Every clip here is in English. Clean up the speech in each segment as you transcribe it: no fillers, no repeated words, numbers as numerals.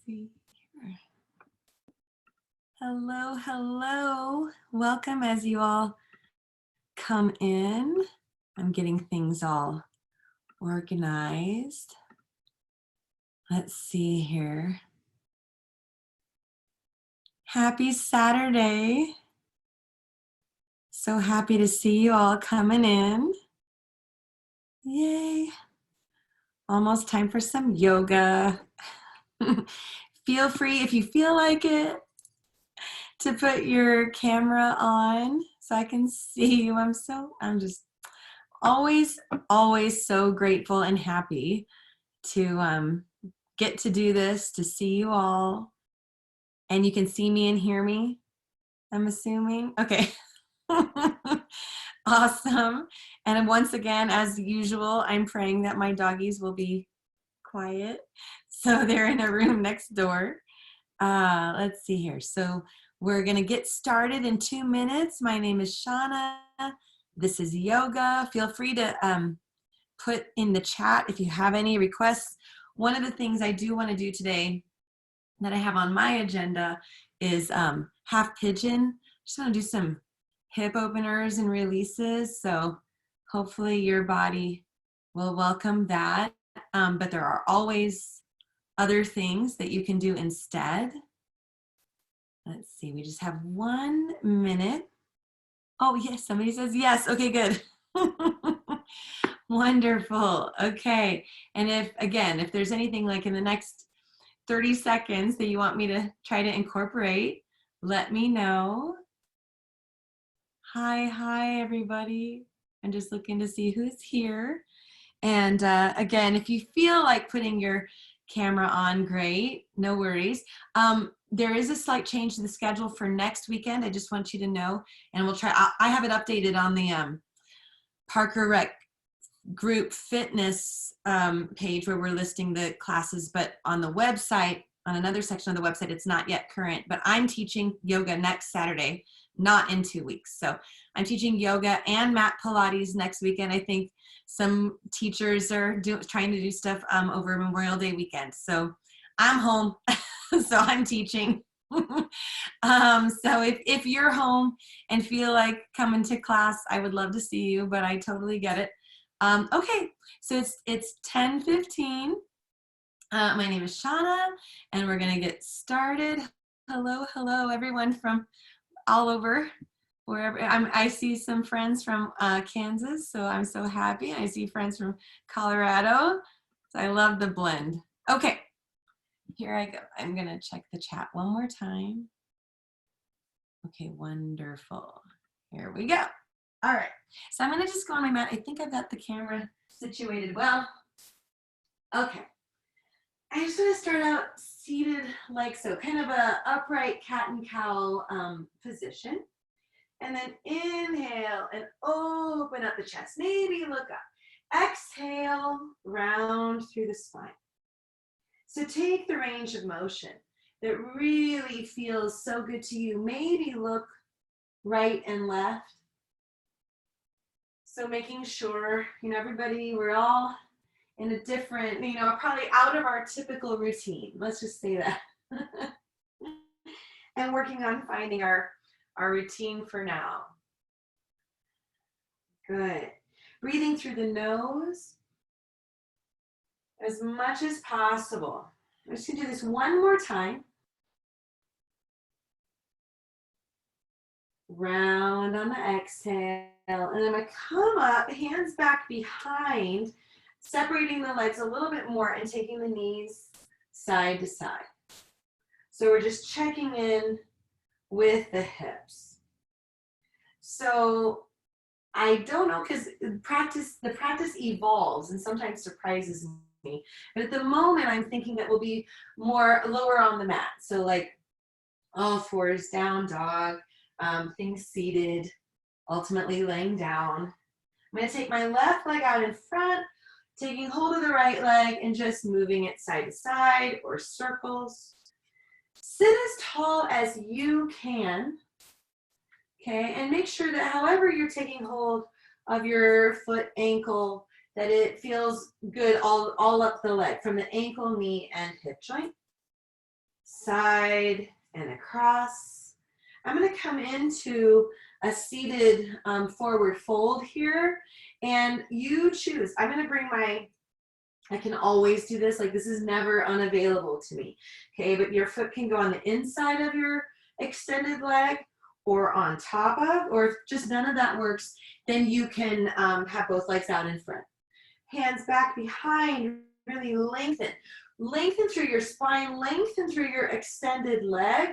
see here. Hello, hello. Welcome as you all come in. I'm getting things all organized. Let's see here. Happy Saturday. So happy to see you all coming in. Yay. Almost time for some yoga. Feel free, if you feel like it, to put your camera on so I can see you. I'm just always so grateful and happy to get to do this, to see you all. And you can see me and hear me, I'm assuming. Okay. Awesome. And once again, as usual, I'm praying that my doggies will be quiet. So they're in a room next door. Let's see here. So we're going to get started in 2 minutes. My name is Shanna. This is yoga. Feel free to put in the chat if you have any requests. One of the things I do want to do today that I have on my agenda is half pigeon. Just want to do some hip openers and releases. So hopefully your body will welcome that. But there are always other things that you can do instead. Let's see, we just have 1 minute. Oh, yes, somebody says yes. Okay, good. Wonderful. Okay. And if there's anything like in the next 30 seconds that you want me to try to incorporate, let me know. Hi, everybody. I'm just looking to see who's here. And again, if you feel like putting your camera on, great, no worries. There is a slight change to the schedule for next weekend. I just want you to know, and we'll try. I have it updated on the Parker Rec group fitness page where we're listing the classes, but on the website, on another section of the website, it's not yet current. But I'm teaching yoga next Saturday, not in 2 weeks. So I'm teaching yoga and mat Pilates next weekend. I think some teachers are trying to do stuff over Memorial Day weekend. So I'm home, so I'm teaching. So if you're home and feel like coming to class, I would love to see you, but I totally get it. Okay, so it's 10:15. My name is Shanna, and we're gonna get started. Hello, everyone from all over. Wherever I see some friends from Kansas, so I'm so happy. I see friends from Colorado, so I love the blend. Okay, here I go. I'm gonna check the chat one more time. Okay, wonderful. Here we go. All right, so I'm gonna just go on my mat. I think I've got the camera situated well. Okay, I just want to start out seated like so, kind of a upright cat and cow position. And then inhale and open up the chest. Maybe look up. Exhale, round through the spine. So take the range of motion that really feels so good to you. Maybe look right and left. So making sure, everybody, we're all in a different, probably out of our typical routine. Let's just say that. And working on finding our routine for now. Good. Breathing through the nose as much as possible. I'm just going to do this one more time. Round on the exhale. And I'm going to come up, hands back behind, separating the legs a little bit more and taking the knees side to side. So we're just checking in with the hips. So I don't know, because the practice evolves and sometimes surprises me. But at the moment, I'm thinking that we'll be more lower on the mat. So like all fours, down dog, things seated, ultimately laying down. I'm going to take my left leg out in front, taking hold of the right leg and just moving it side to side or circles. Sit as tall as you can, okay? And make sure that however you're taking hold of your foot, ankle, that it feels good all up the leg, from the ankle, knee, and hip joint. side and across. I'm going to come into a seated forward fold here, and you choose. I'm going to bring I can always do this, like this is never unavailable to me, okay? But your foot can go on the inside of your extended leg or on top of, or if just none of that works, then you can have both legs out in front. Hands back behind, really lengthen. Lengthen through your spine, lengthen through your extended leg.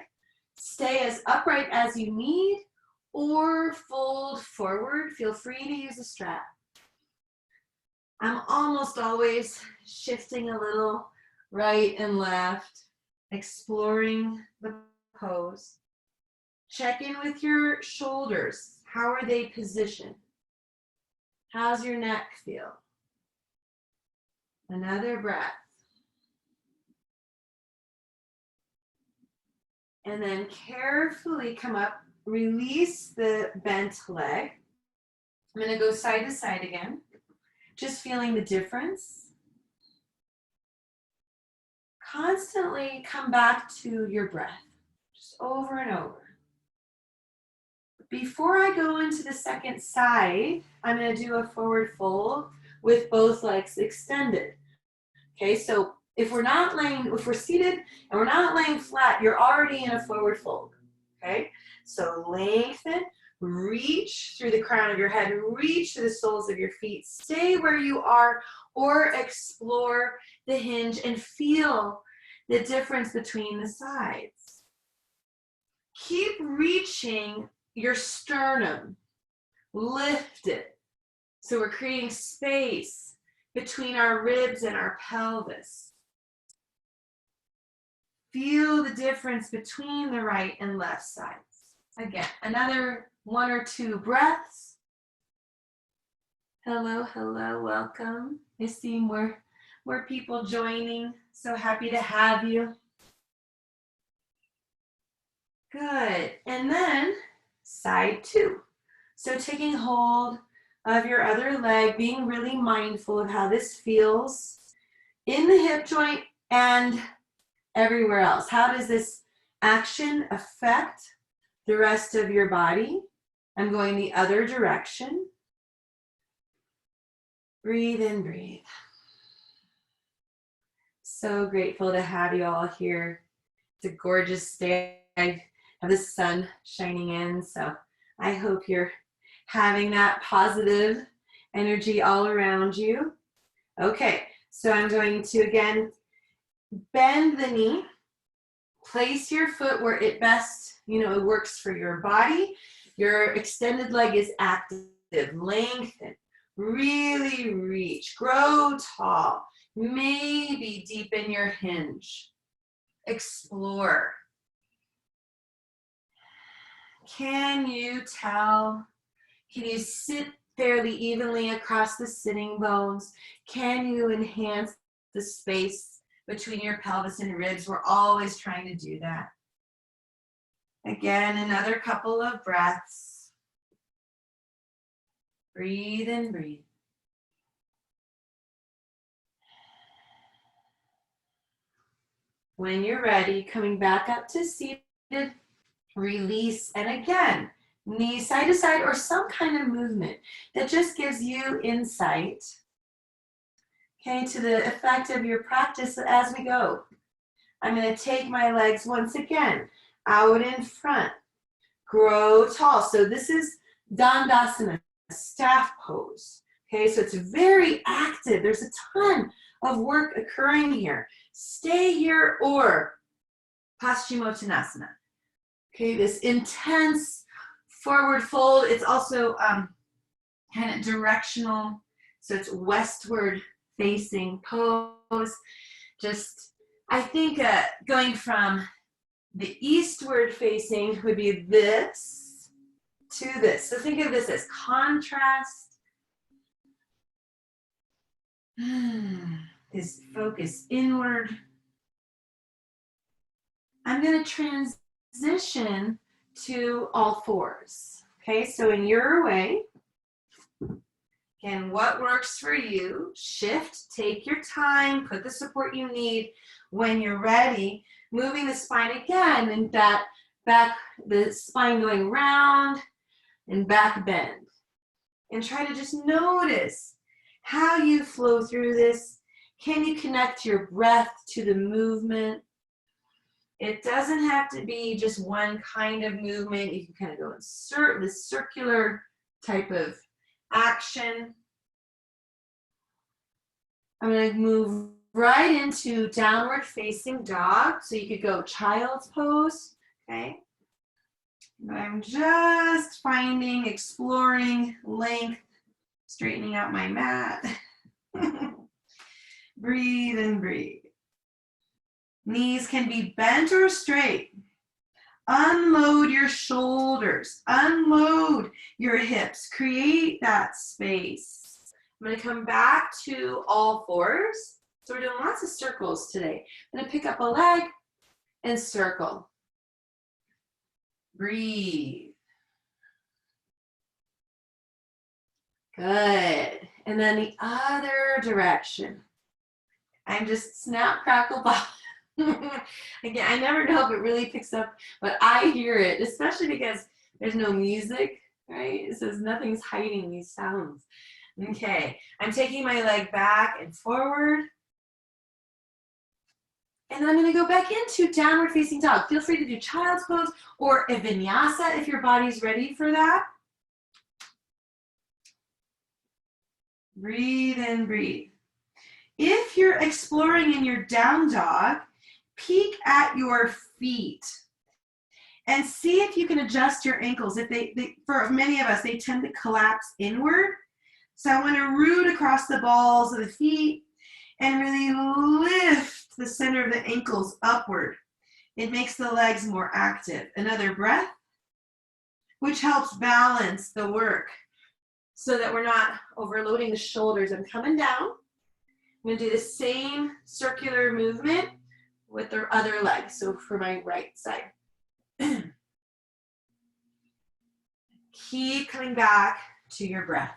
Stay as upright as you need, or fold forward. Feel free to use a strap. I'm almost always shifting a little right and left, exploring the pose. Check in with your shoulders. How are they positioned? How's your neck feel? Another breath. And then carefully come up, release the bent leg. I'm going to go side to side again. Just feeling the difference. Constantly come back to your breath, just over and over. Before I go into the second side, I'm going to do a forward fold with both legs extended. Okay, so if we're seated and we're not laying flat, you're already in a forward fold. Okay, so lengthen. Reach through the crown of your head, reach to the soles of your feet. Stay where you are or explore the hinge and feel the difference between the sides. Keep reaching your sternum. Lift it. So we're creating space between our ribs and our pelvis. Feel the difference between the right and left sides. Again, another 1 or 2 breaths. Hello, hello, welcome. I see more people joining. So happy to have you. Good. And then side 2. So taking hold of your other leg, being really mindful of how this feels in the hip joint and everywhere else. How does this action affect the rest of your body? I'm going the other direction. Breathe in, breathe. So grateful to have you all here. It's a gorgeous day. I have the sun shining in, so I hope you're having that positive energy all around you. Okay, so I'm going to again bend the knee. Place your foot where it best, it works for your body. Your extended leg is active. Lengthen. Really reach. Grow tall. Maybe deepen your hinge. Explore. Can you tell? Can you sit fairly evenly across the sitting bones? Can you enhance the space between your pelvis and ribs? We're always trying to do that. Again, another couple of breaths. Breathe and breathe. When you're ready, coming back up to seated, release, and again, knee side to side or some kind of movement that just gives you insight, okay, to the effect of your practice as we go. I'm going to take my legs once again out in front. Grow tall. So this is Dandasana, staff pose. Okay, so it's very active. There's a ton of work occurring here. Stay here or Paschimottanasana. Okay, this intense forward fold. It's also kind of directional. So it's westward facing pose. Just, I think going from the eastward facing would be this to this. So think of this as contrast. This focus inward. I'm going to transition to all fours. Okay, so in your way, again, what works for you, shift, take your time, put the support you need. When you're ready, moving the spine again, and that back, the spine going round and back bend. And try to just notice how you flow through this. Can you connect your breath to the movement? It doesn't have to be just one kind of movement. You can kind of go in this circular type of action. I'm going to move right into downward facing dog. So you could go child's pose, okay? But I'm just finding, exploring length, straightening out my mat. Breathe and breathe. Knees can be bent or straight. Unload your shoulders. Unload your hips. Create that space. I'm going to come back to all fours. So we're doing lots of circles today. I'm going to pick up a leg and circle. Breathe. Good. And then the other direction. I'm just snap, crackle, pop. Again, I never know if it really picks up, but I hear it, especially because there's no music, right? It says nothing's hiding these sounds. Okay, I'm taking my leg back and forward. And then I'm going to go back into downward facing dog. Feel free to do child's pose or a vinyasa if your body's ready for that. Breathe in, breathe. If you're exploring in your down dog, peek at your feet and see if you can adjust your ankles. If for many of us, they tend to collapse inward. So I want to root across the balls of the feet and really lift the center of the ankles upward. It makes the legs more active. Another breath, which helps balance the work so that we're not overloading the shoulders. I'm coming down. I'm going to do the same circular movement with the other leg. So for my right side. Keep coming back to your breath.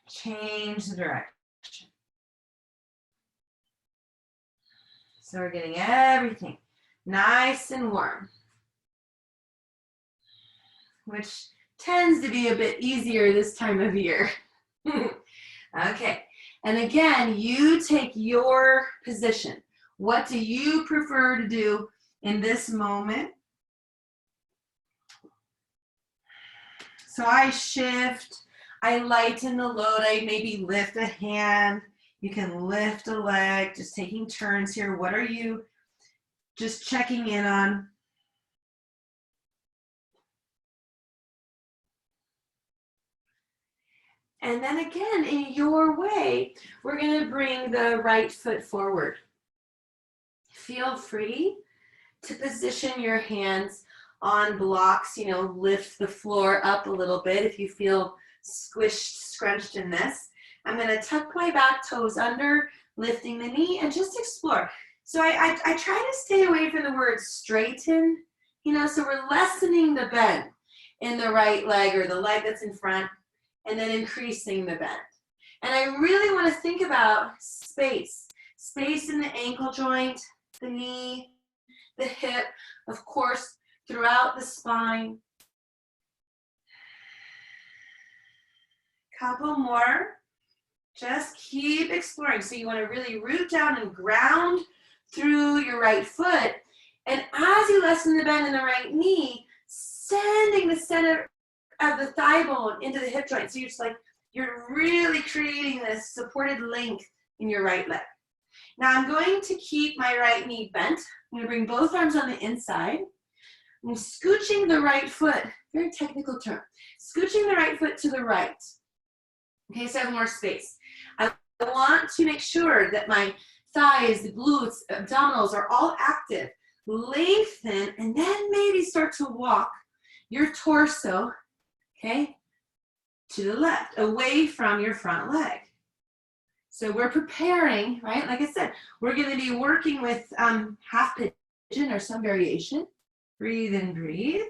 Change the direction. So we're getting everything nice and warm, which tends to be a bit easier this time of year. Okay, and again, you take your position. What do you prefer to do in this moment? So I shift, I lighten the load, I maybe lift a hand, you can lift a leg, just taking turns here. What are you just checking in on? And then again, in your way, we're going to bring the right foot forward. Feel free to position your hands on blocks, lift the floor up a little bit if you feel squished, scrunched in this. I'm going to tuck my back toes under, lifting the knee, and just explore. So I try to stay away from the word straighten, so we're lessening the bend in the right leg or the leg that's in front, and then increasing the bend. And I really want to think about space in the ankle joint, the knee, the hip, of course, throughout the spine. Couple more. Just keep exploring. So you want to really root down and ground through your right foot. And as you lessen the bend in the right knee, sending the center of the thigh bone into the hip joint. So you're just like, you're really creating this supported length in your right leg. Now I'm going to keep my right knee bent. I'm going to bring both arms on the inside. I'm scooching the right foot, very technical term, scooching the right foot to the right. Okay, so I have more space. I want to make sure that my thighs, the glutes, abdominals are all active. Lengthen, and then maybe start to walk your torso, okay, to the left, away from your front leg. So we're preparing, right? Like I said, we're going to be working with half pigeon or some variation. Breathe in, breathe.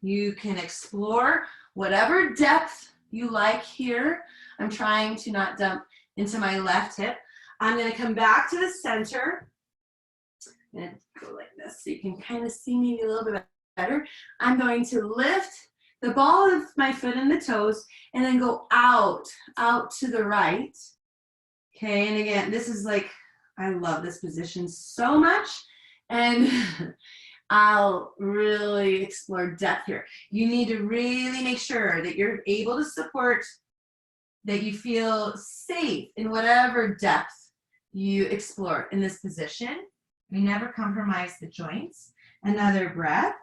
You can explore whatever depth you like here. I'm trying to not dump into my left hip. I'm gonna come back to the center. I'm gonna go like this so you can kind of see me a little bit better. I'm going to lift the ball of my foot and the toes and then go out to the right. Okay, and again, this is like, I love this position so much. And I'll really explore depth here. You need to really make sure that you're able to support, that you feel safe in whatever depth you explore in this position. We never compromise the joints. Another breath.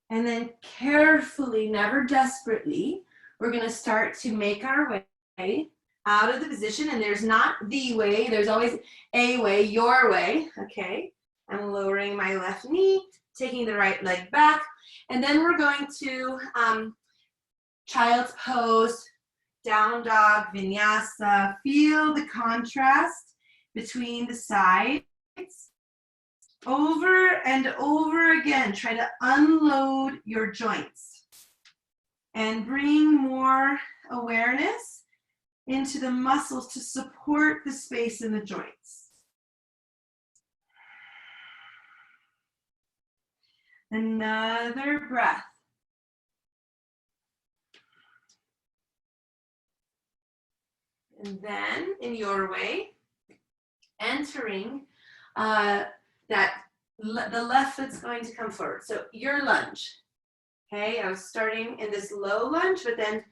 And then carefully, never desperately, we're going to start to make our way out of the position. And there's not the way, there's always a way, your way. Okay, I'm lowering my left knee, taking the right leg back. And then we're going to child's pose, down dog, vinyasa. Feel the contrast between the sides. Over and over again, try to unload your joints and bring more awareness into the muscles to support the space in the joints. Another breath. And then, in your way, entering the left foot's going to come forward. So your lunge. Okay, I was starting in this low lunge, but then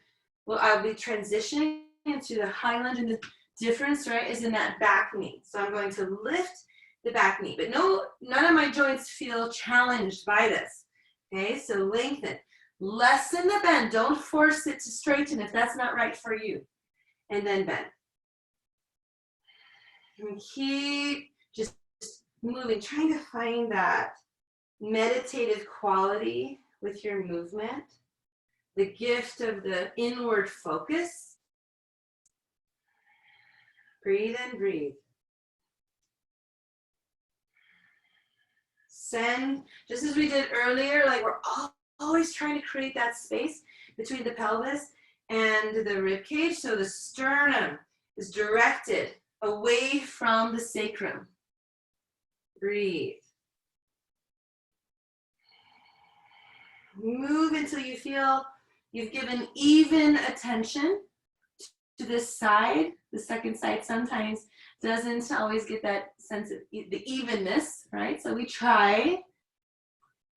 I'll be transitioning into the high lunge, and the difference, right, is in that back knee. So I'm going to lift the back knee, but none of my joints feel challenged by this. Okay, so lengthen. Lessen the bend. Don't force it to straighten if that's not right for you. And then bend. And keep just moving, trying to find that meditative quality with your movement, the gift of the inward focus. Breathe and breathe. Send, just as we did earlier, like we're always trying to create that space between the pelvis and the rib cage, so the sternum is directed away from the sacrum. Breathe. Move until you feel you've given even attention to this side. The second side sometimes doesn't always get that sense of the evenness, right? So we try.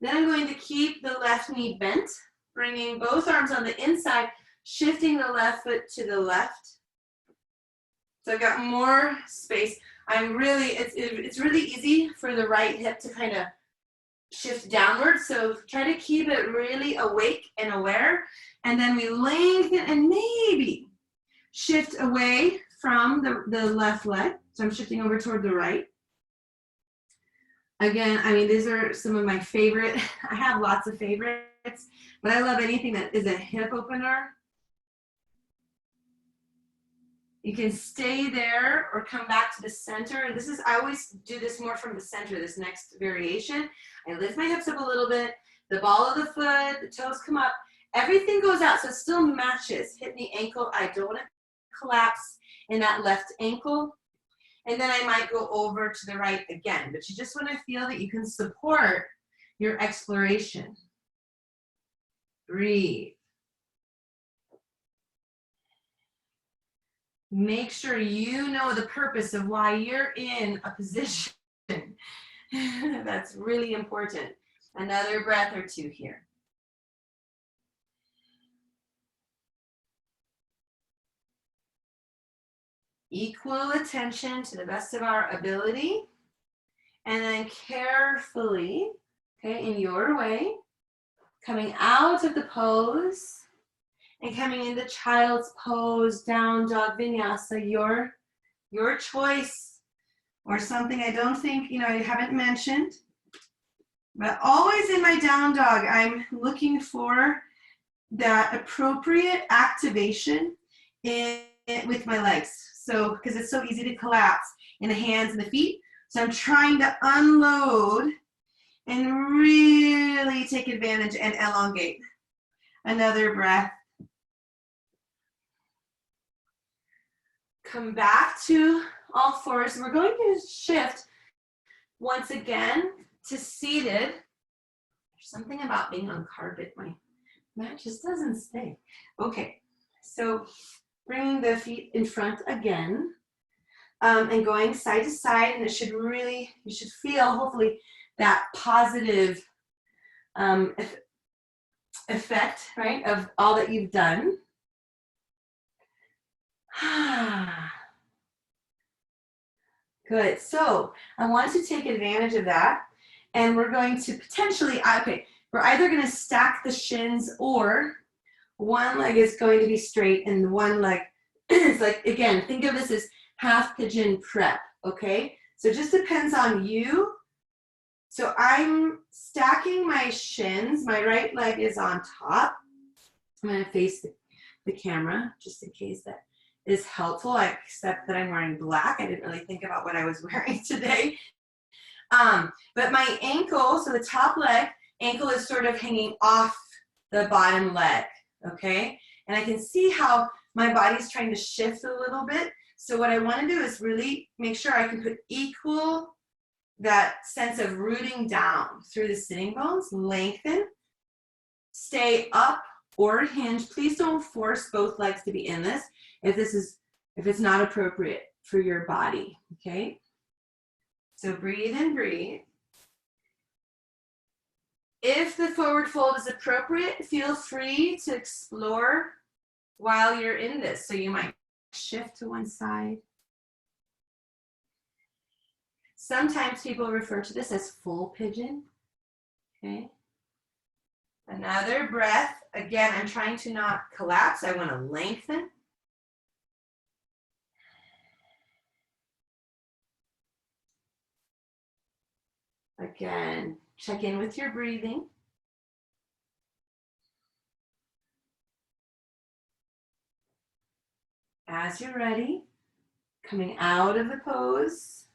Then I'm going to keep the left knee bent, bringing both arms on the inside, shifting the left foot to the left. So I've got more space. It's really easy for the right hip to kind of shift downward. So try to keep it really awake and aware. And then we lengthen and maybe shift away from the left leg. So I'm shifting over toward the right. Again, I mean, these are some of my favorite. I have lots of favorites, but I love anything that is a hip opener. You can stay there or come back to the center. I always do this more from the center, this next variation. I lift my hips up a little bit, the ball of the foot, the toes come up, everything goes out, so it still matches. Hip, knee, ankle. I don't want to collapse in that left ankle. And then I might go over to the right again, but you just want to feel that you can support your exploration. Breathe. Make sure you know the purpose of why you're in a position. That's really important. Another breath or two here. Equal attention to the best of our ability. And then carefully, okay, in your way, coming out of the pose and coming into child's pose, down dog vinyasa, your choice, or something I don't think, I haven't mentioned. But always in my down dog, I'm looking for that appropriate activation with my legs. So, because it's so easy to collapse in the hands and the feet. So I'm trying to unload and really take advantage and elongate. Another breath. come back to all fours. We're going to shift once again to seated. There's something about being on carpet, my mat just doesn't stay. Okay, so bringing the feet in front again, and going side to side, and it should really, you should feel hopefully that positive effect, right, of all that you've done. Good. So I want to take advantage of that, and we're going to potentially, okay, we're either going to stack the shins, or one leg is going to be straight and one leg is like, again, think of this as half pigeon prep, okay? So it just depends on you. So I'm stacking my shins. My right leg is on top. I'm going to face the camera just in case that is helpful, except that I'm wearing black. I didn't really think about what I was wearing today. But my ankle, so the top leg, ankle is sort of hanging off the bottom leg, okay? And I can see how my body's trying to shift a little bit. So what I want to do is really make sure I can put equal, that sense of rooting down through the sitting bones, lengthen, stay up or hinge. Please don't force both legs to be in this if it's not appropriate for your body, okay? So breathe and breathe. If the forward fold is appropriate, feel free to explore while you're in this. So you might shift to one side. Sometimes people refer to this as full pigeon, okay? Another breath. Again, I'm trying to not collapse. I want to lengthen. Again, check in with your breathing. As you're ready, coming out of the pose,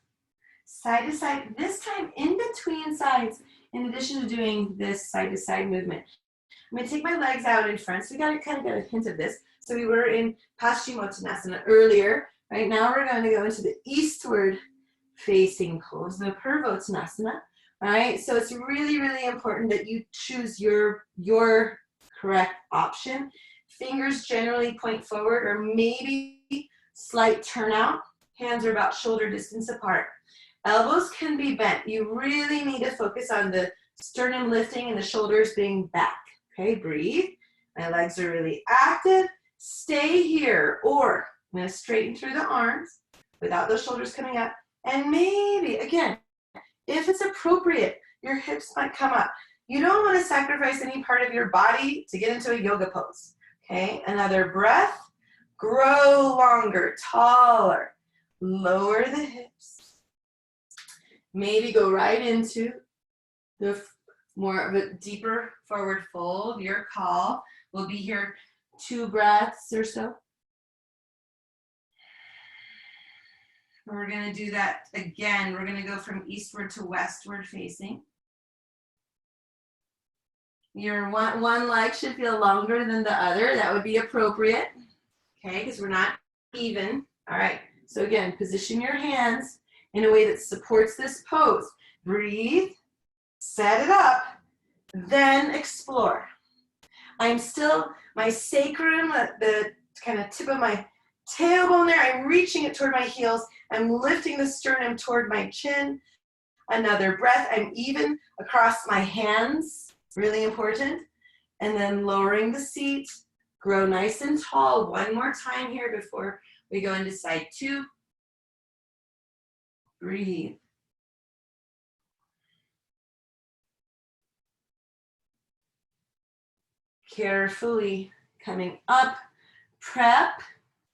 side to side, this time in between sides, in addition to doing this side to side movement. I'm going to take my legs out in front. So we got to kind of get a hint of this. So we were in Paschimottanasana earlier. Right now we're going to go into the eastward facing pose, the Purvottanasana. All right, so it's really, really important that you choose your correct option. Fingers generally point forward, or maybe slight turnout. Hands are about shoulder distance apart. Elbows can be bent. You really need to focus on the sternum lifting and the shoulders being back. Okay, breathe. My legs are really active. Stay here, or I'm going to straighten through the arms without those shoulders coming up. And maybe, again, if it's appropriate, your hips might come up. You don't want to sacrifice any part of your body to get into a yoga pose. Okay, another breath. Grow longer, taller. Lower the hips. Maybe go right into the more of a deeper forward fold. Your call. We'll be here 2 breaths or so. We're going to do that again. We're going to go from eastward to westward facing. Your one leg should feel longer than the other. That would be appropriate, okay, because we're not even. All right, so again, position your hands in a way that supports this pose. Breathe, set it up, then explore. I'm still, my sacrum, the kind of tip of my tailbone there, I'm reaching it toward my heels. I'm lifting the sternum toward my chin. Another breath. I'm even across my hands. Really important. And then lowering the seat. Grow nice and tall. One more time here before we go into side 2. Breathe. Carefully coming up. Prep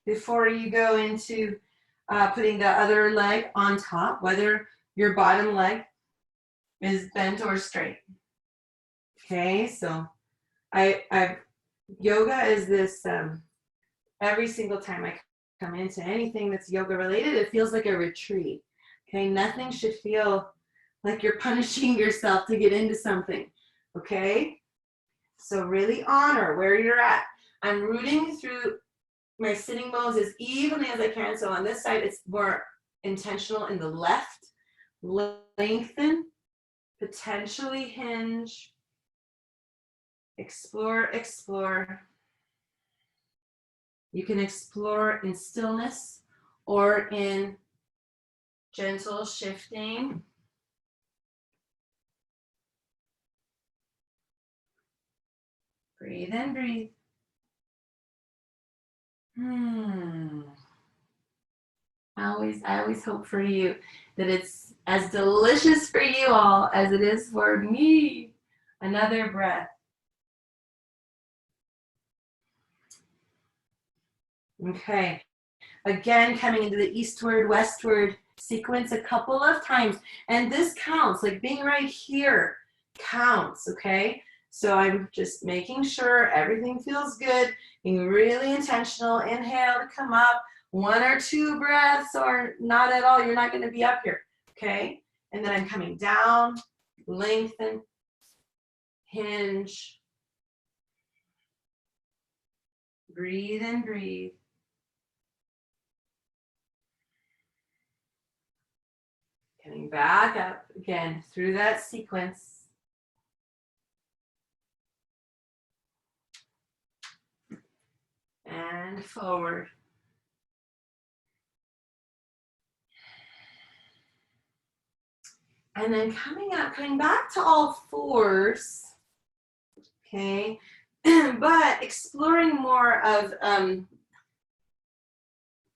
before you go into putting the other leg on top, whether your bottom leg is bent or straight. Okay, so yoga is this, every single time I come into anything that's yoga related, it feels like a retreat. Okay, nothing should feel like you're punishing yourself to get into something. Okay, so really honor where you're at. I'm rooting through my sitting bones as evenly as I can. So on this side, it's more intentional in the left. Lengthen, potentially hinge, explore, explore. You can explore in stillness or in gentle shifting. Breathe in, breathe. I always hope for you that it's as delicious for you all as it is for me. Another breath. Okay. Again, coming into the eastward, westward sequence a couple of times. And this counts, like being right here counts, okay? So I'm just making sure everything feels good, being really intentional. Inhale to come up, 1 or 2 breaths, or not at all. You're not going to be up here, okay? And then I'm coming down, lengthen, hinge, breathe and breathe. Coming back up again through that sequence. And forward. And then coming up, coming back to all fours. Okay. But exploring more of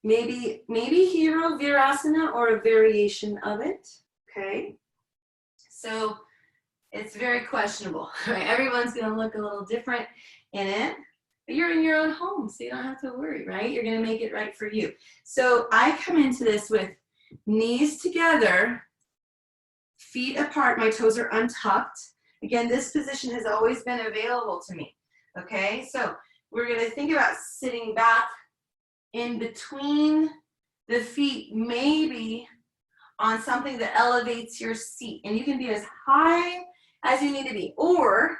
maybe Hero Virasana or a variation of it. Okay. So it's very questionable, right? Everyone's going to look a little different in it. But you're in your own home, so you don't have to worry, right? You're going to make it right for you. So I come into this with knees together, feet apart, my toes are untucked. Again, this position has always been available to me, okay? So we're going to think about sitting back in between the feet, maybe on something that elevates your seat. And you can be as high as you need to be. Or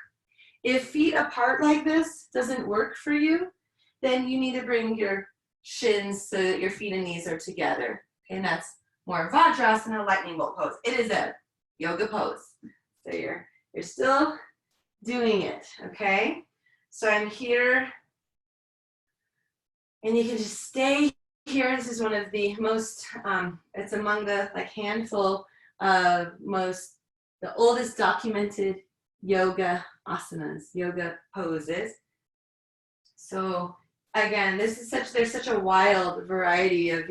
if feet apart like this doesn't work for you, then you need to bring your shins so that your feet and knees are together. Okay, and that's more Vajrasana, lightning bolt pose. It is a yoga pose. So you're still doing it, okay? So I'm here, and you can just stay here. This is one of the most, it's among the handful of the oldest documented yoga asanas, yoga poses. So again, there's such a wild variety of,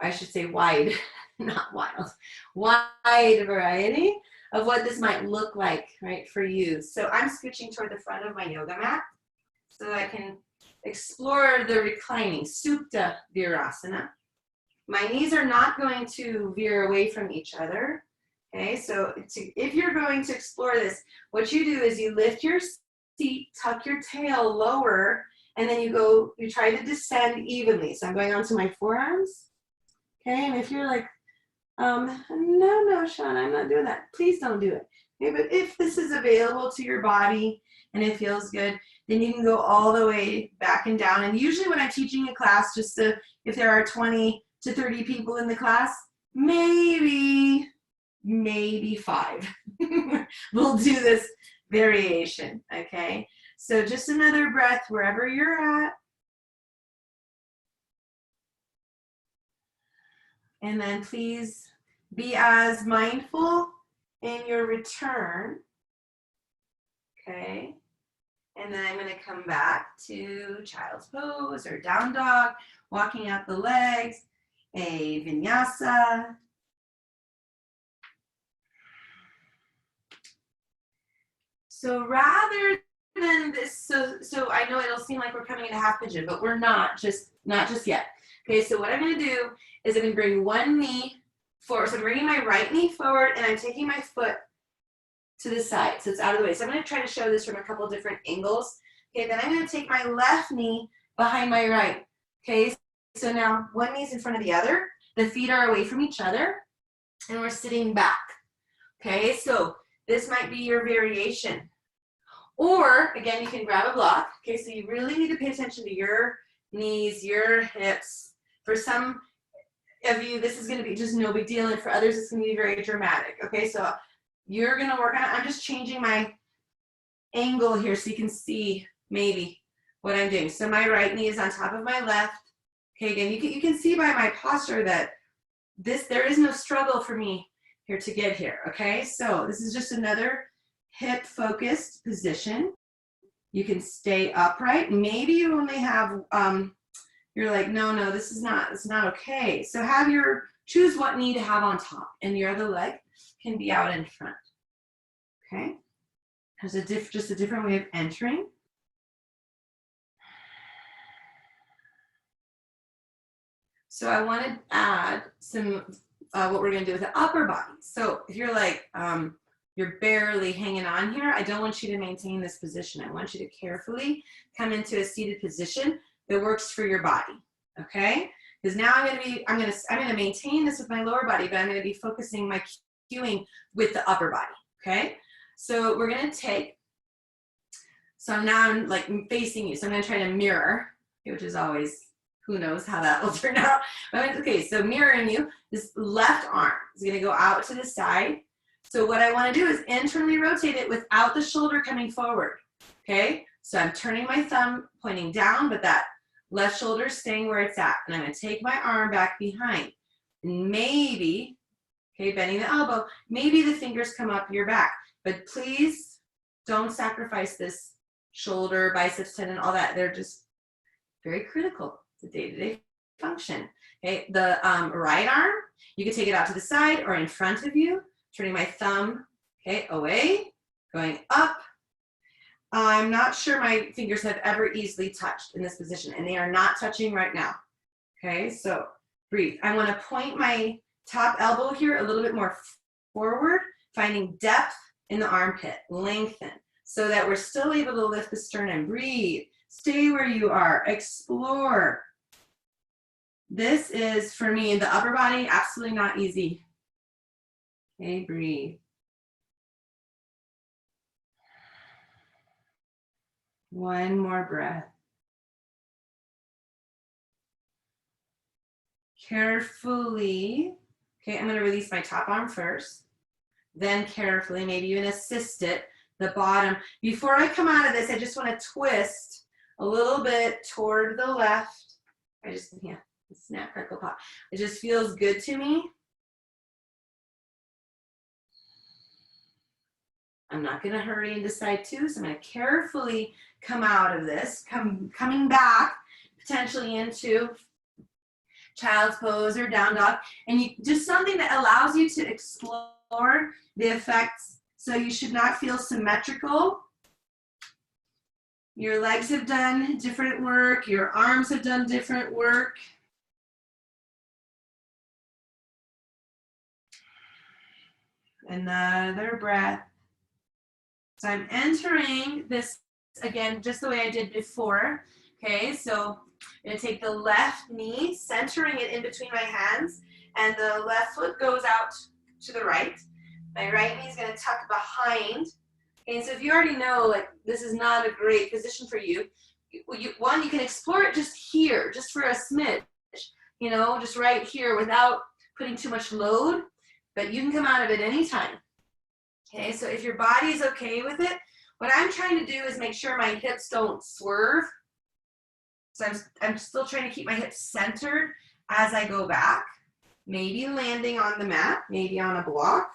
I should say wide, not wild, wide variety of what this might look like, right, for you. So I'm scooching toward the front of my yoga mat so I can explore the reclining, Supta Virasana. My knees are not going to veer away from each other. Okay, so if you're going to explore this, what you do is you lift your seat, tuck your tail lower, and then you try to descend evenly. So I'm going onto my forearms. Okay, and if you're like, no, Shanna, I'm not doing that. Please don't do it. Okay, but if this is available to your body and it feels good, then you can go all the way back and down. And usually when I'm teaching a class, if there are 20 to 30 people in the class, maybe 5. We'll do this variation, okay? So just another breath wherever you're at. And then please be as mindful in your return, okay? And then I'm going to come back to child's pose or down dog, walking out the legs, a vinyasa. So rather than this, so I know it'll seem like we're coming into half pigeon, but we're not just yet. Okay, so what I'm going to do is I'm going to bring one knee forward. So I'm bringing my right knee forward, and I'm taking my foot to the side, so it's out of the way. So I'm going to try to show this from a couple different angles. Okay, then I'm going to take my left knee behind my right. Okay, so now one knee's in front of the other. The feet are away from each other, and we're sitting back. Okay, so this might be your variation. Or, again, you can grab a block. Okay, so you really need to pay attention to your knees, your hips. For some of you, this is going to be just no big deal, and for others, it's going to be very dramatic. Okay, so you're going to work on it. I'm just changing my angle here so you can see maybe what I'm doing. So my right knee is on top of my left. Okay, again, you can see by my posture that there is no struggle for me here to get here. Okay, so this is just another hip focused position. You can stay upright. Maybe you only have you're like, no, it's not okay. So choose what knee to have on top, and your other leg can be out in front. Okay, there's just a different way of entering. So I want to add some what we're going to do with the upper body. So if you're like you're barely hanging on here, I don't want you to maintain this position. I want you to carefully come into a seated position that works for your body. Okay? Because now I'm going to maintain this with my lower body, but I'm going to be focusing my cueing with the upper body. Okay? So we're going to take. So now I'm like facing you. So I'm going to try to mirror, which is always, who knows how that will turn out. Okay, so mirroring you, this left arm is going to go out to the side. So what I want to do is internally rotate it without the shoulder coming forward. Okay, so I'm turning my thumb, pointing down, but that left shoulder is staying where it's at. And I'm going to take my arm back behind. And maybe, okay, bending the elbow, maybe the fingers come up your back. But please don't sacrifice this shoulder, biceps tendon, all that. They're just very critical to day-to-day function. Okay, the right arm, you can take it out to the side or in front of you, turning my thumb, okay, away, going up. I'm not sure my fingers have ever easily touched in this position, and they are not touching right now. Okay, so breathe. I want to point my top elbow here a little bit more forward, finding depth in the armpit, lengthen, so that we're still able to lift the sternum. Breathe. Stay where you are. Explore. This is, for me, the upper body, absolutely not easy. Okay, breathe. One more breath. Carefully. Okay, I'm going to release my top arm first. Then carefully, maybe even assist it, the bottom. Before I come out of this, I just want to twist a little bit toward the left. Snap, crackle, pop. It just feels good to me. I'm not going to hurry and decide too, so I'm going to carefully come out of this, coming back potentially into child's pose or down dog, and just something that allows you to explore the effects. So you should not feel symmetrical. Your legs have done different work. Your arms have done different work. Another breath. So I'm entering this again, just the way I did before. Okay, so I'm going to take the left knee, centering it in between my hands, and the left foot goes out to the right. My right knee is going to tuck behind. Okay, so if you already know, like, this is not a great position for you, you can explore it just here, just for a smidge, you know, just right here without putting too much load, but you can come out of it anytime. Okay, so if your body is okay with it, what I'm trying to do is make sure my hips don't swerve. So I'm still trying to keep my hips centered as I go back, maybe landing on the mat, maybe on a block.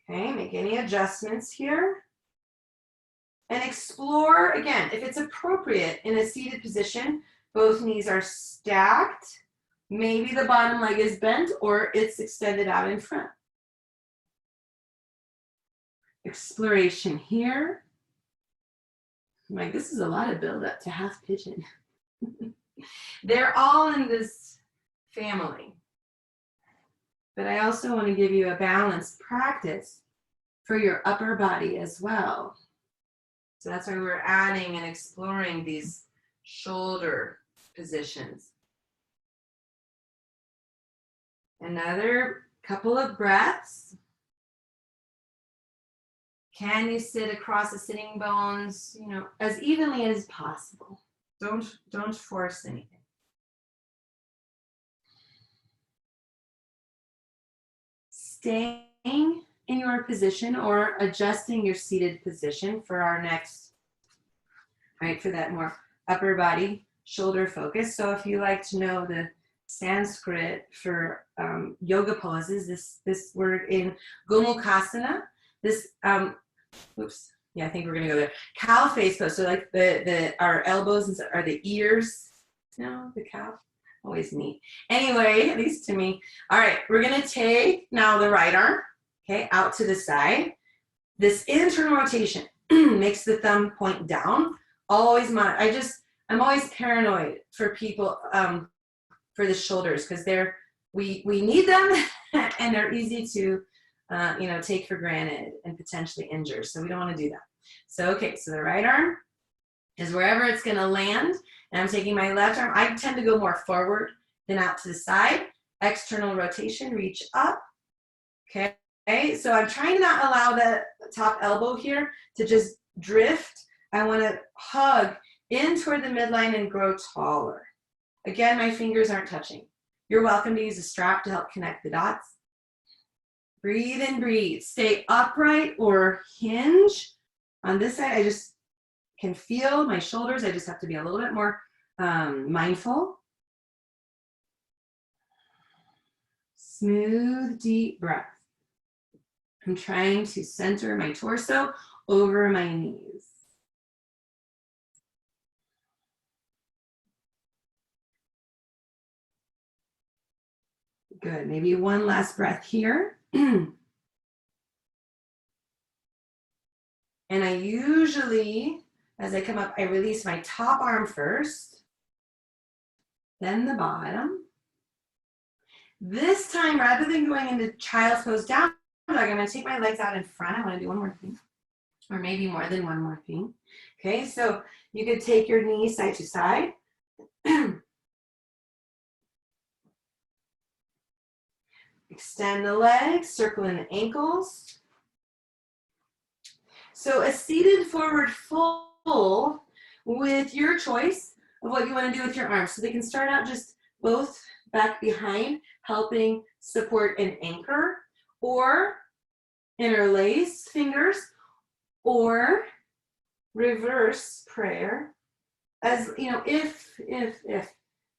Okay, make any adjustments here. And explore, again, if it's appropriate in a seated position, both knees are stacked. Maybe the bottom leg is bent or it's extended out in front. Exploration here. Like, this is a lot of buildup to half pigeon. They're all in this family. But I also want to give you a balanced practice for your upper body as well. So that's why we're adding and exploring these shoulder positions. Another couple of breaths. Can you sit across the sitting bones, you know, as evenly as possible? Don't force anything. Staying in your position or adjusting your seated position for our next, right, for that more upper body shoulder focus. So if you like to know the Sanskrit for yoga poses, this word in Gomukhasana, this, oops, yeah, I think we're gonna go there. Cow face pose, so like our elbows are the ears, no, the cow, always neat. Anyway, at least to me. All right, we're gonna take now the right arm, okay, out to the side. This internal rotation makes the thumb point down. Always I'm always paranoid for people, for the shoulders, because we need them and they're easy to take for granted and potentially injure. So we don't want to do that. So, okay, so the right arm is wherever it's going to land. And I'm taking my left arm. I tend to go more forward than out to the side. External rotation, reach up. Okay, so I'm trying to not allow the top elbow here to just drift. I want to hug in toward the midline and grow taller. Again, my fingers aren't touching. You're welcome to use a strap to help connect the dots. Breathe and breathe. Stay upright or hinge. On this side, I just can feel my shoulders. I just have to be a little bit more mindful. Smooth, deep breath. I'm trying to center my torso over my knees. Good. Maybe one last breath here. And I usually, as I come up, I release my top arm first, then the bottom. This time, rather than going into child's pose down dog, I'm going to take my legs out in front. I want to do one more thing, or maybe more than one more thing. Okay, so you could take your knees side to side. Extend the legs, circle in the ankles. So a seated forward fold with your choice of what you want to do with your arms. So they can start out just both back behind, helping support and anchor, or interlace fingers, or reverse prayer, as you know, if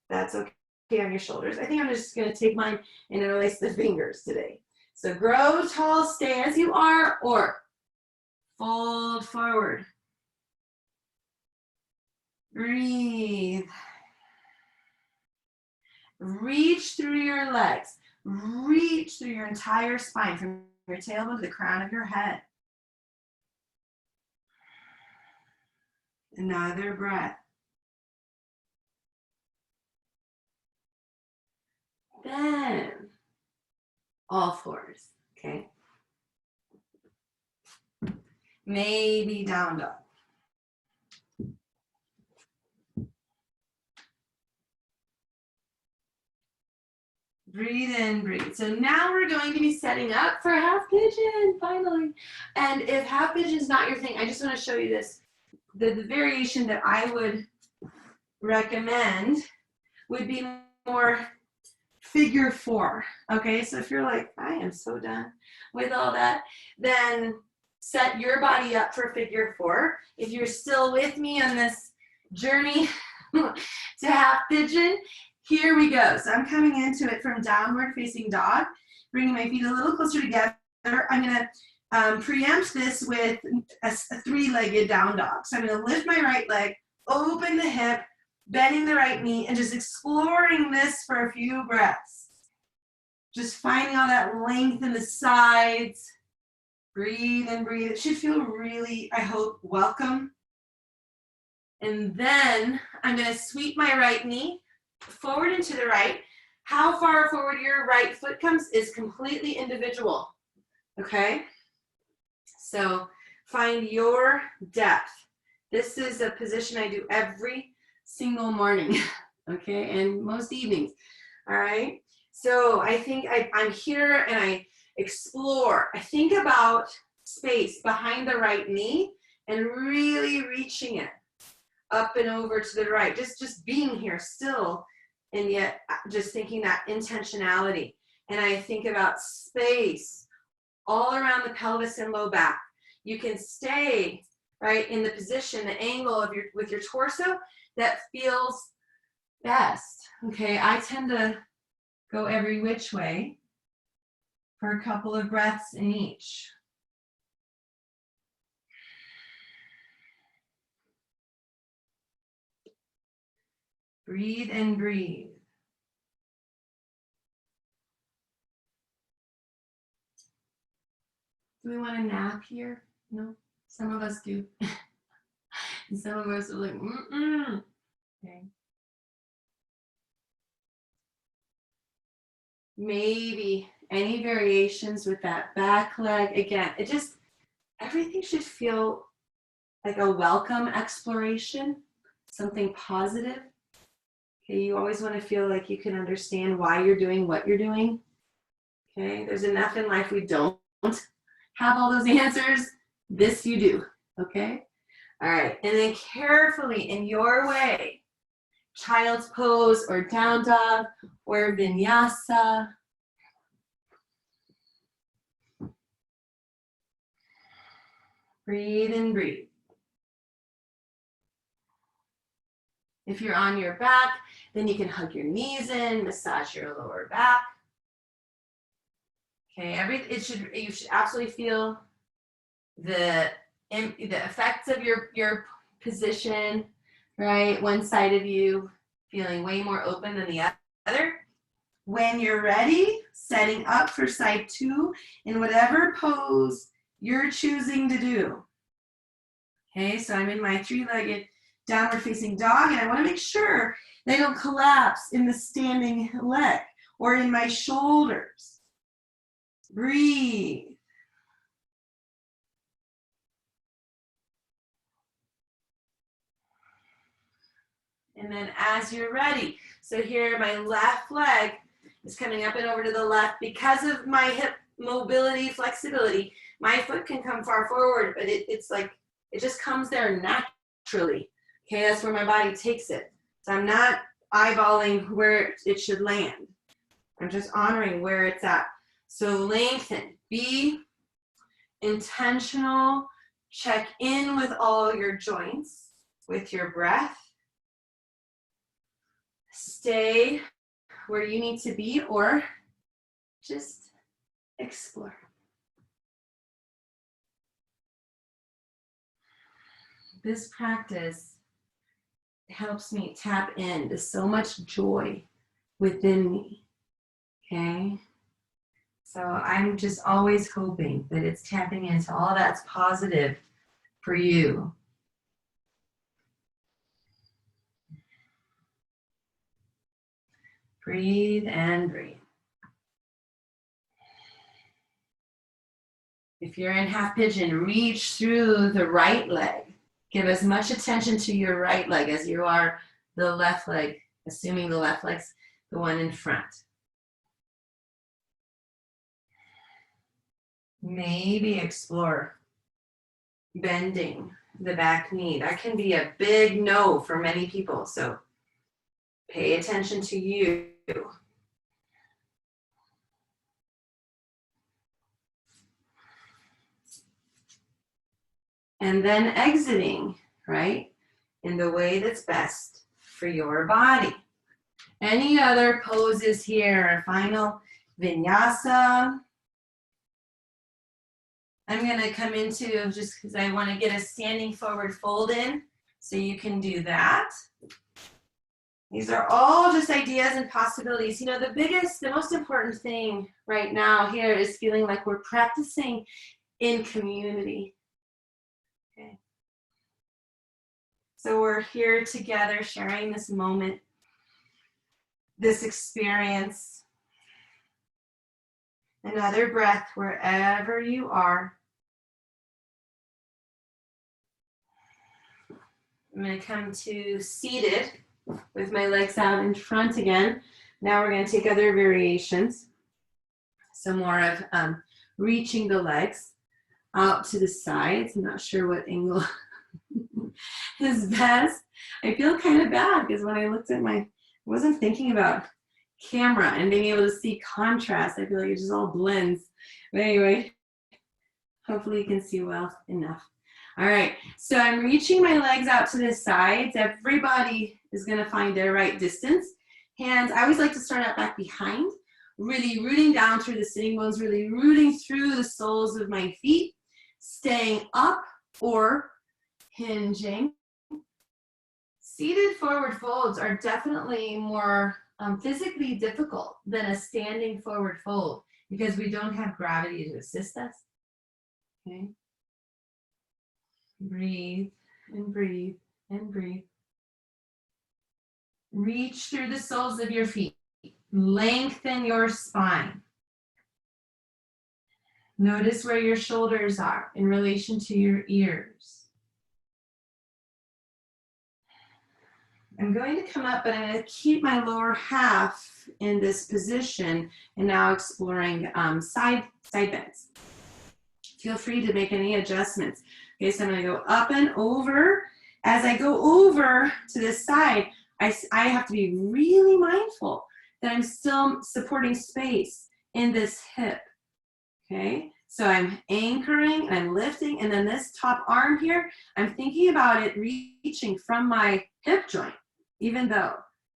that's okay on your shoulders. I think I'm just going to take mine and interlace the fingers today. So grow tall, stay as you are, or fold forward. Breathe. Reach through your legs. Reach through your entire spine, from your tailbone to the crown of your head. Another breath. Then all fours, okay? Maybe down dog. Breathe in, breathe. So now we're going to be setting up for half pigeon, finally. And if half pigeon is not your thing, I just want to show you this. The variation that I would recommend would be more figure four. Okay, so if you're like, I am so done with all that, then set your body up for figure four. If you're still with me on this journey to half pigeon, here we go. So I'm coming into it from downward facing dog, bringing my feet a little closer together. I'm going to preempt this with a three-legged down dog. So I'm going to lift my right leg, open the hip, bending the right knee, and just exploring this for a few breaths. Just finding all that length in the sides. Breathe and breathe. It should feel really, I hope, welcome. And then I'm going to sweep my right knee forward and to the right. How far forward your right foot comes is completely individual, okay? So find your depth. This is a position I do every single morning, okay, and most evenings, all right? So I think I'm here and I explore. I think about space behind the right knee and really reaching it. up and over to the right, just being here still, and yet just thinking that intentionality. And I think about space all around the pelvis and low back. You can stay right in the position, the angle of your with your torso that feels best. Okay, I tend to go every which way for a couple of breaths in each. Breathe and breathe. Do we want a nap here? No, some of us do. And some of us are like, mm-mm. Okay. Maybe any variations with that back leg. Again, everything should feel like a welcome exploration, something positive. Okay, you always want to feel like you can understand why you're doing what you're doing. Okay, there's enough in life we don't have all those answers. This you do. Okay, all right, and then carefully in your way, child's pose or down dog or vinyasa. Breathe and breathe. If you're on your back, then you can hug your knees in, massage your lower back. Okay, you should absolutely feel the effects of your position, right? One side of you feeling way more open than the other. When you're ready, setting up for side two in whatever pose you're choosing to do. Okay, so I'm in my three-legged downward facing dog, and I want to make sure that I don't collapse in the standing leg or in my shoulders. Breathe. And then as you're ready, so here my left leg is coming up and over to the left. Because of my hip mobility, flexibility, my foot can come far forward, but it's like, it just comes there naturally. Okay, that's where my body takes it. So I'm not eyeballing where it should land. I'm just honoring where it's at. So lengthen, be intentional, check in with all your joints, with your breath. Stay where you need to be or just explore. This practice helps me tap into so much joy within me, okay? So I'm just always hoping that it's tapping into all that's positive for you. Breathe and breathe. If you're in half pigeon, reach through the right leg. Give as much attention to your right leg as you are the left leg, assuming the left leg's the one in front. Maybe explore bending the back knee. That can be a big no for many people, so pay attention to you. And then exiting, right, in the way that's best for your body. Any other poses here? Final vinyasa. I'm going to come into, just because I want to get a standing forward fold in, so you can do that. These are all just ideas and possibilities. You know, the most important thing right now here is feeling like we're practicing in community. Okay. So we're here together sharing this moment, this experience. Another breath wherever you are. I'm going to come to seated with my legs out in front again. Now we're going to take other variations. Some more of reaching the legs out to the sides. I'm not sure what angle is best. I feel kind of bad because when I looked at I wasn't thinking about camera and being able to see contrast. I feel like it just all blends. But anyway, hopefully you can see well enough. All right, so I'm reaching my legs out to the sides. Everybody is gonna find their right distance. Hands, I always like to start out back behind, really rooting down through the sitting bones, really rooting through the soles of my feet, staying up or hinging. Seated forward folds are definitely more physically difficult than a standing forward fold because we don't have gravity to assist us. Okay. Breathe and breathe and breathe. Reach through the soles of your feet. Lengthen your spine. Notice where your shoulders are in relation to your ears. I'm going to come up, but I'm going to keep my lower half in this position and now exploring side bends. Feel free to make any adjustments. Okay, so I'm going to go up and over. As I go over to this side, I have to be really mindful that I'm still supporting space in this hip. Okay, so I'm anchoring and I'm lifting, and then this top arm here, I'm thinking about it reaching from my hip joint, even though,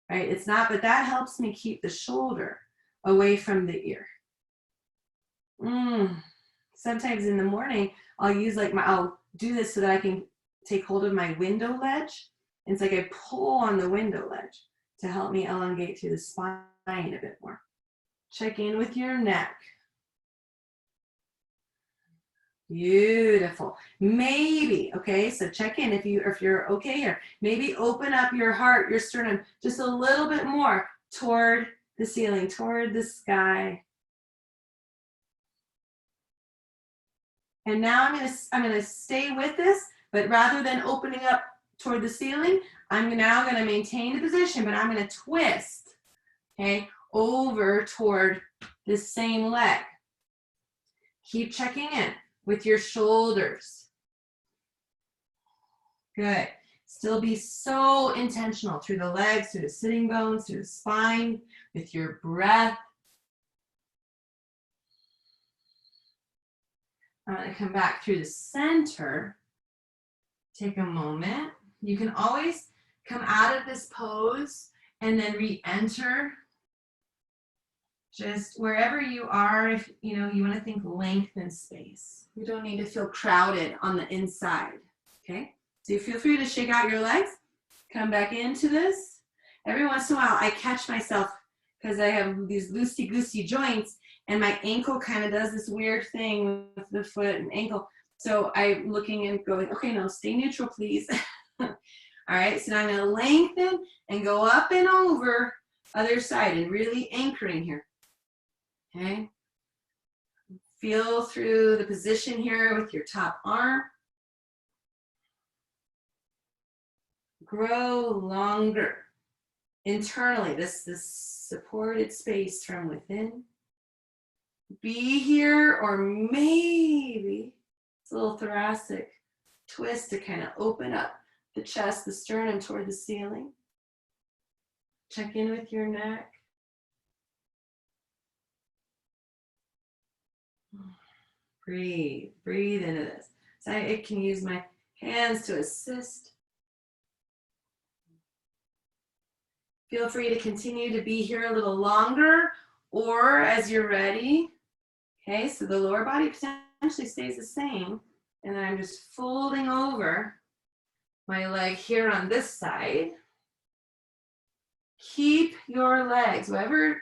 right, it's not, but that helps me keep the shoulder away from the ear. Sometimes in the morning, I'll do this so that I can take hold of my window ledge. And it's like I pull on the window ledge to help me elongate through the spine a bit more. Check in with your neck. Beautiful. Maybe, okay, so check in if you're okay here. Maybe open up your heart, your sternum, just a little bit more toward the ceiling, toward the sky. And now I'm gonna stay with this, but rather than opening up toward the ceiling, I'm now gonna maintain the position, but I'm gonna twist, okay, over toward this same leg. Keep checking in with your shoulders. Good. Still be so intentional through the legs, through the sitting bones, through the spine, with your breath. I'm going to come back through the center. Take a moment. You can always come out of this pose and then re-enter. Just wherever you are, if you want to think length and space. You don't need to feel crowded on the inside. Okay? So you feel free to shake out your legs. Come back into this. Every once in a while, I catch myself because I have these loosey-goosey joints, and my ankle kind of does this weird thing with the foot and ankle. So I'm looking and going, okay, no, stay neutral, please. All right, so now I'm going to lengthen and go up and over other side and really anchoring here. Okay. Feel through the position here with your top arm. Grow longer internally, this supported space from within. Be here, or maybe it's a little thoracic twist to kind of open up the chest, the sternum toward the ceiling. Check in with your neck. Breathe, breathe into this. So I can use my hands to assist. Feel free to continue to be here a little longer, or as you're ready. Okay, so the lower body potentially stays the same, and then I'm just folding over my leg here on this side. Keep your legs, whatever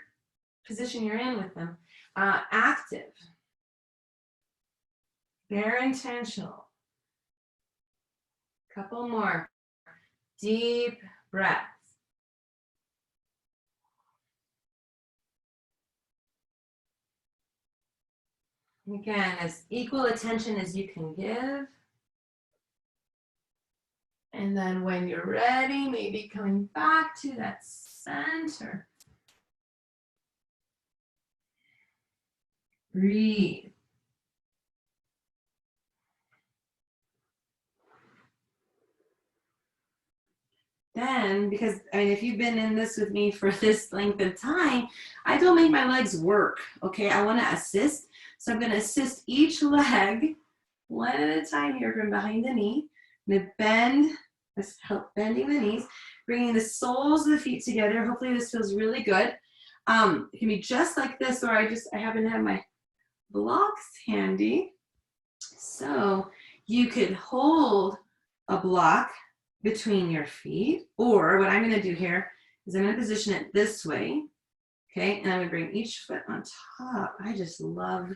position you're in with them, active. They're intentional. Couple more deep breaths. Again, as equal attention as you can give. And then when you're ready, maybe coming back to that center. Breathe. then, because I mean, if you've been in this with me for this length of time, I don't make my legs work, okay? I wanna assist. So I'm gonna assist each leg one at a time here from behind the knee. I'm gonna bend, let's help bending the knees, bringing the soles of the feet together. Hopefully this feels really good. It can be just like this, or I happen to have my blocks handy. So you could hold a block between your feet, or what I'm gonna do here is I'm gonna position it this way, okay? And I'm gonna bring each foot on top. I just love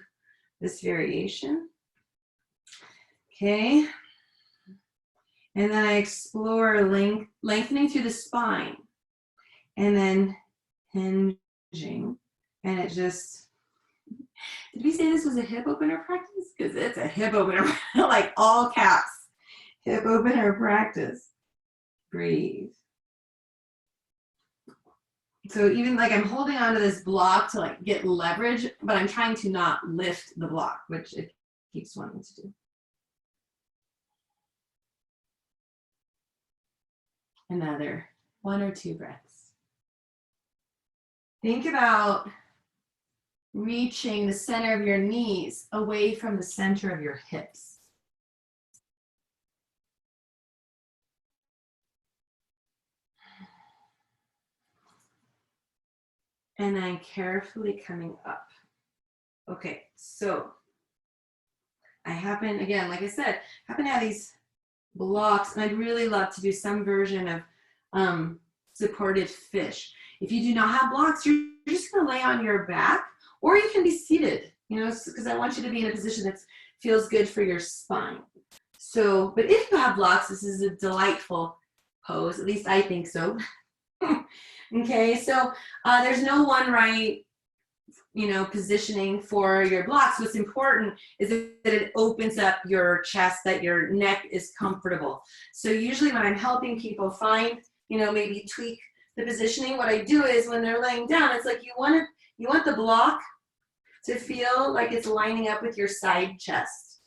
this variation, okay? And then I explore lengthening through the spine, and then hinging, and it just, did we say this was a hip opener practice? Because it's a hip opener, like all caps, hip opener practice. Breathe. So even like I'm holding onto this block to like get leverage, but I'm trying to not lift the block, which it keeps wanting to do. Another 1 or 2 breaths. Think about reaching the center of your knees away from the center of your hips. And then carefully coming up. Okay, so I happen, again, like I said, happen to have these blocks, and I'd really love to do some version of supported fish. If you do not have blocks, you're just gonna lay on your back, or you can be seated, you know, because I want you to be in a position that feels good for your spine. So, but if you have blocks, this is a delightful pose, at least I think so. Okay, so there's no one right, you know, positioning for your blocks. What's important is that it opens up your chest, that your neck is comfortable. So usually when I'm helping people find, you know, maybe tweak the positioning, what I do is when they're laying down, it's like you want the block to feel like it's lining up with your side chest.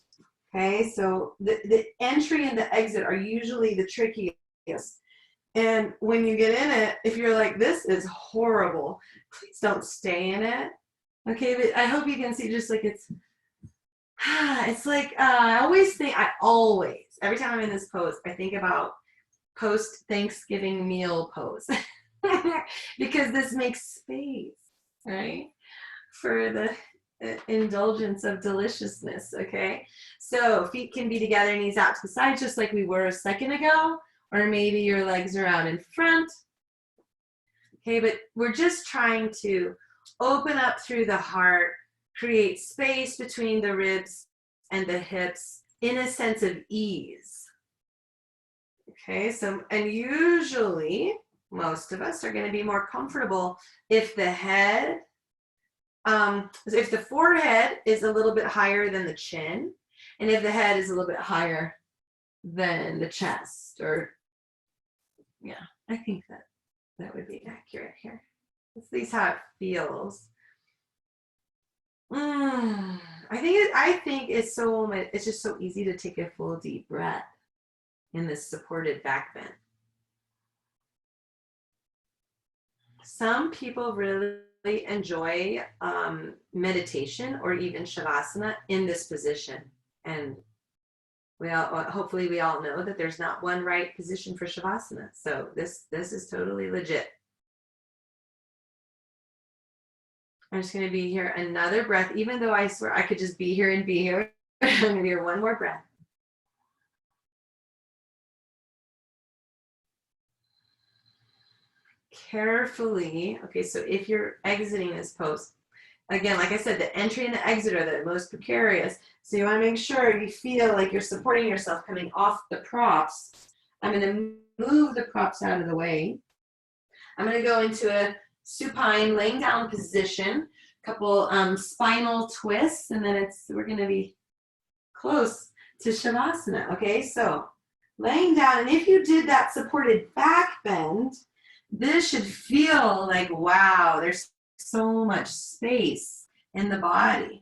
Okay, so the entry and the exit are usually the trickiest. And when you get in it, if you're like, this is horrible, please don't stay in it. Okay, but I hope you can see just like it's like, I always, every time I'm in this pose, I think about post-Thanksgiving meal pose. Because this makes space, right? For the indulgence of deliciousness, okay? So feet can be together, knees out to the side, just like we were a second ago, or maybe your legs are out in front. Okay, but we're just trying to open up through the heart, create space between the ribs and the hips in a sense of ease. Okay, so, and usually most of us are going to be more comfortable if the head, if the forehead is a little bit higher than the chin, and if the head is a little bit higher than the chest, or yeah, I think that would be accurate here. Let's see how it feels. I think it's just so easy to take a full deep breath in this supported back bend. Some people really enjoy meditation or even shavasana in this position, and hopefully we all know that there's not one right position for shavasana. So this is totally legit. I'm just going to be here another breath, even though I swear I could just be here and be here. I'm going to be here one more breath. Carefully, okay, so if you're exiting this pose, again, like I said, the entry and the exit are the most precarious. So you want to make sure you feel like you're supporting yourself coming off the props. I'm going to move the props out of the way. I'm going to go into a supine laying down position, a couple spinal twists, and then we're going to be close to shavasana. Okay, so laying down, and if you did that supported back bend, this should feel like, wow, there's so much space in the body.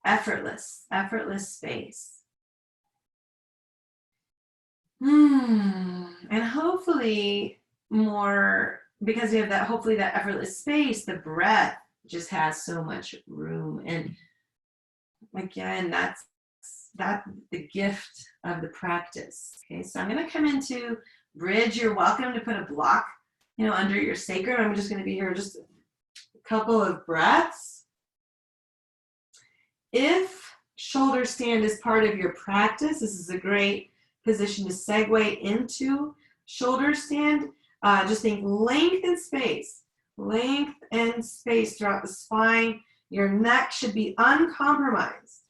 Effortless space. And hopefully more, because you have that, hopefully that effortless space, the breath just has so much room. And again, that's the gift of the practice. Okay, so I'm going to come into bridge. You're welcome to put a block, under your sacrum. I'm just going to be here just a couple of breaths. If shoulder stand is part of your practice, this is a great position to segue into shoulder stand. Just think length and space throughout the spine. Your neck should be uncompromised.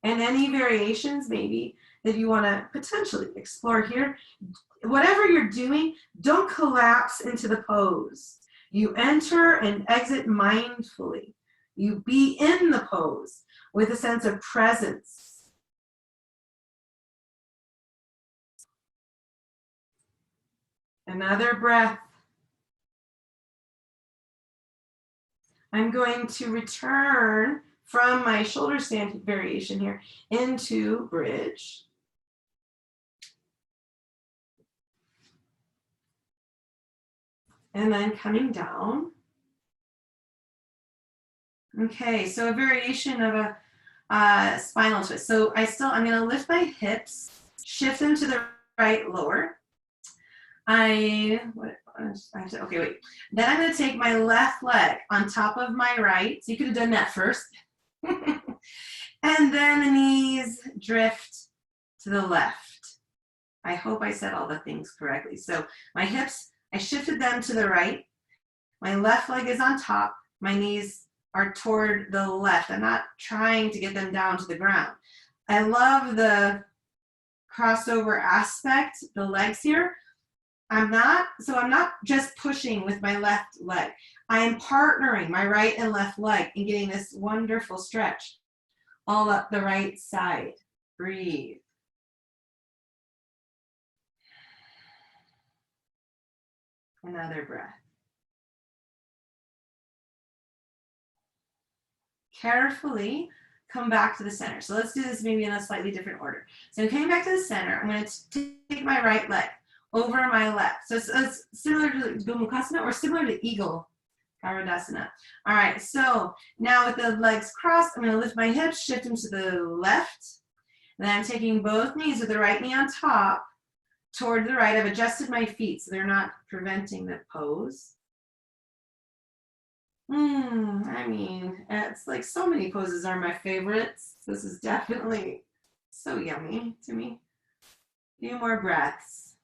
And any variations maybe that you want to potentially explore here, whatever you're doing, don't collapse into the pose. You enter and exit mindfully. You be in the pose with a sense of presence. Another breath. I'm going to return from my shoulder stand variation here into bridge. And then coming down. Okay, so a variation of a spinal twist. So I'm going to lift my hips, shift them to the right lower. Okay, wait. Then I'm going to take my left leg on top of my right. So you could have done that first. And then the knees drift to the left. I hope I said all the things correctly. So my hips, I shifted them to the right. My left leg is on top. My knees are toward the left. I'm not trying to get them down to the ground. I love the crossover aspect, the legs here. I'm not just pushing with my left leg. I am partnering my right and left leg and getting this wonderful stretch all up the right side. Breathe. Another breath. Carefully come back to the center. So let's do this maybe in a slightly different order. So I'm coming back to the center. I'm going to take my right leg over my left. So it's similar to Gomukhasana or similar to Eagle Garudasana. All right, so now with the legs crossed, I'm going to lift my hips, shift them to the left. And then I'm taking both knees with the right knee on top toward the right. I've adjusted my feet so they're not preventing the pose. I mean, it's like so many poses are my favorites. This is definitely so yummy to me. A few more breaths.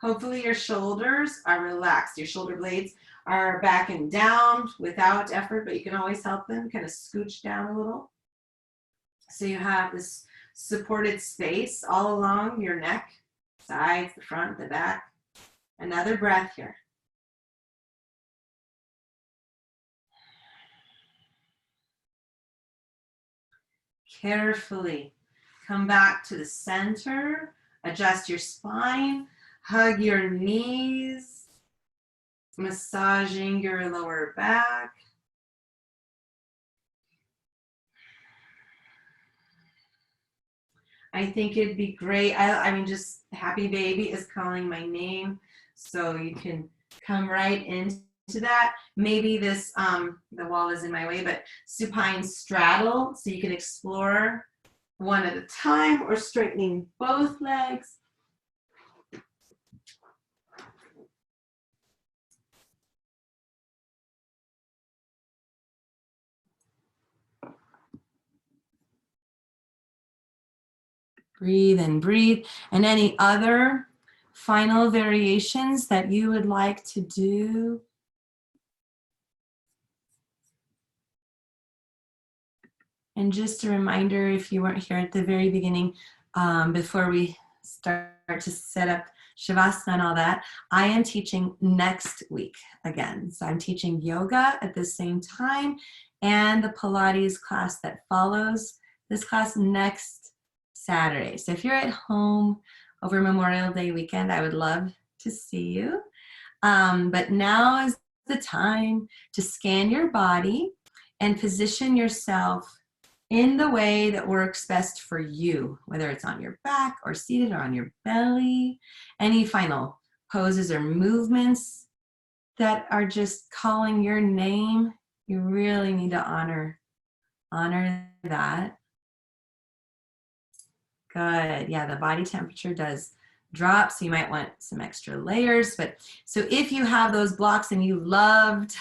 Hopefully your shoulders are relaxed. Your shoulder blades are back and down without effort, but you can always help them kind of scooch down a little. So you have this supported space all along your neck, sides, the front, the back. Another breath here. Carefully come back to the center, adjust your spine, hug your knees, massaging your lower back. I think it'd be great. I mean, just happy baby is calling my name, so you can come right into that. Maybe this, the wall is in my way, but supine straddle, so you can explore one at a time or straightening both legs. Breathe and breathe. And any other final variations that you would like to do? And just a reminder, if you weren't here at the very beginning, before we start to set up Shavasana and all that, I am teaching next week again. So I'm teaching yoga at the same time and the Pilates class that follows this class next Saturday. So if you're at home over Memorial Day weekend, I would love to see you. But now is the time to scan your body and position yourself in the way that works best for you, whether it's on your back or seated or on your belly. Any final poses or movements that are just calling your name, you really need to honor that. Good. Yeah, the body temperature does drop, so you might want some extra layers. But so if you have those blocks and you loved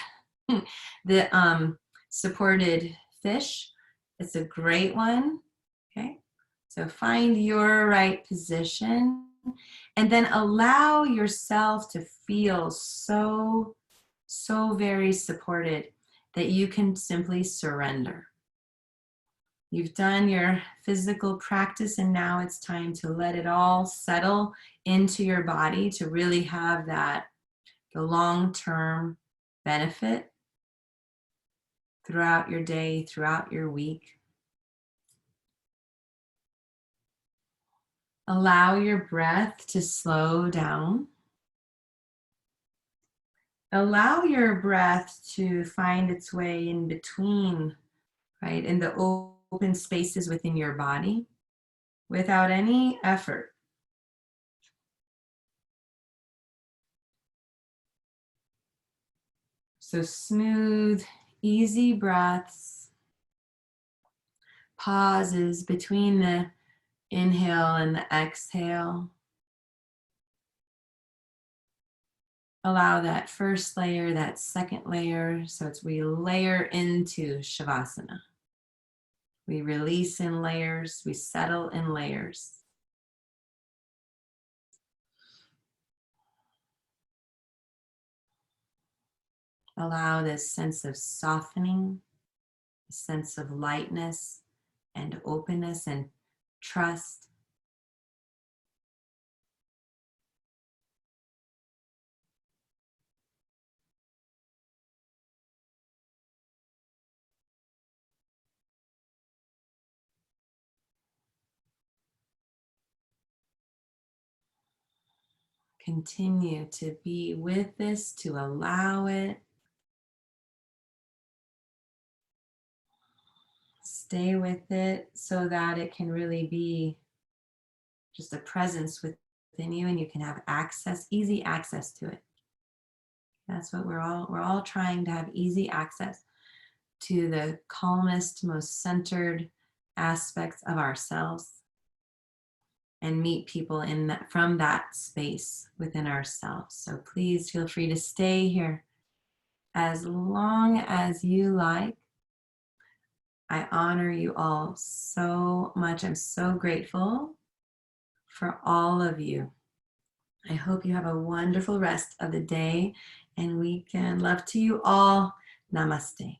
the supported fish, it's a great one. Okay. So find your right position and then allow yourself to feel so very supported that you can simply surrender. You've done your physical practice and now it's time to let it all settle into your body to really have the long-term benefit throughout your day, throughout your week. Allow your breath to slow down. Allow your breath to find its way in between, right, in the open spaces within your body without any effort. So smooth, easy breaths, pauses between the inhale and the exhale. Allow that first layer, that second layer. So we layer into Shavasana. We release in layers, we settle in layers. Allow this sense of softening, a sense of lightness and openness and trust. Continue to be with this, to allow it. Stay with it so that it can really be just a presence within you and you can have access, easy access to it. That's what we're all trying to have easy access to the calmest, most centered aspects of ourselves and meet people in that, from that space within ourselves. So please feel free to stay here as long as you like. I honor you all so much. I'm so grateful for all of you. I hope you have a wonderful rest of the day and weekend. Love to you all. Namaste.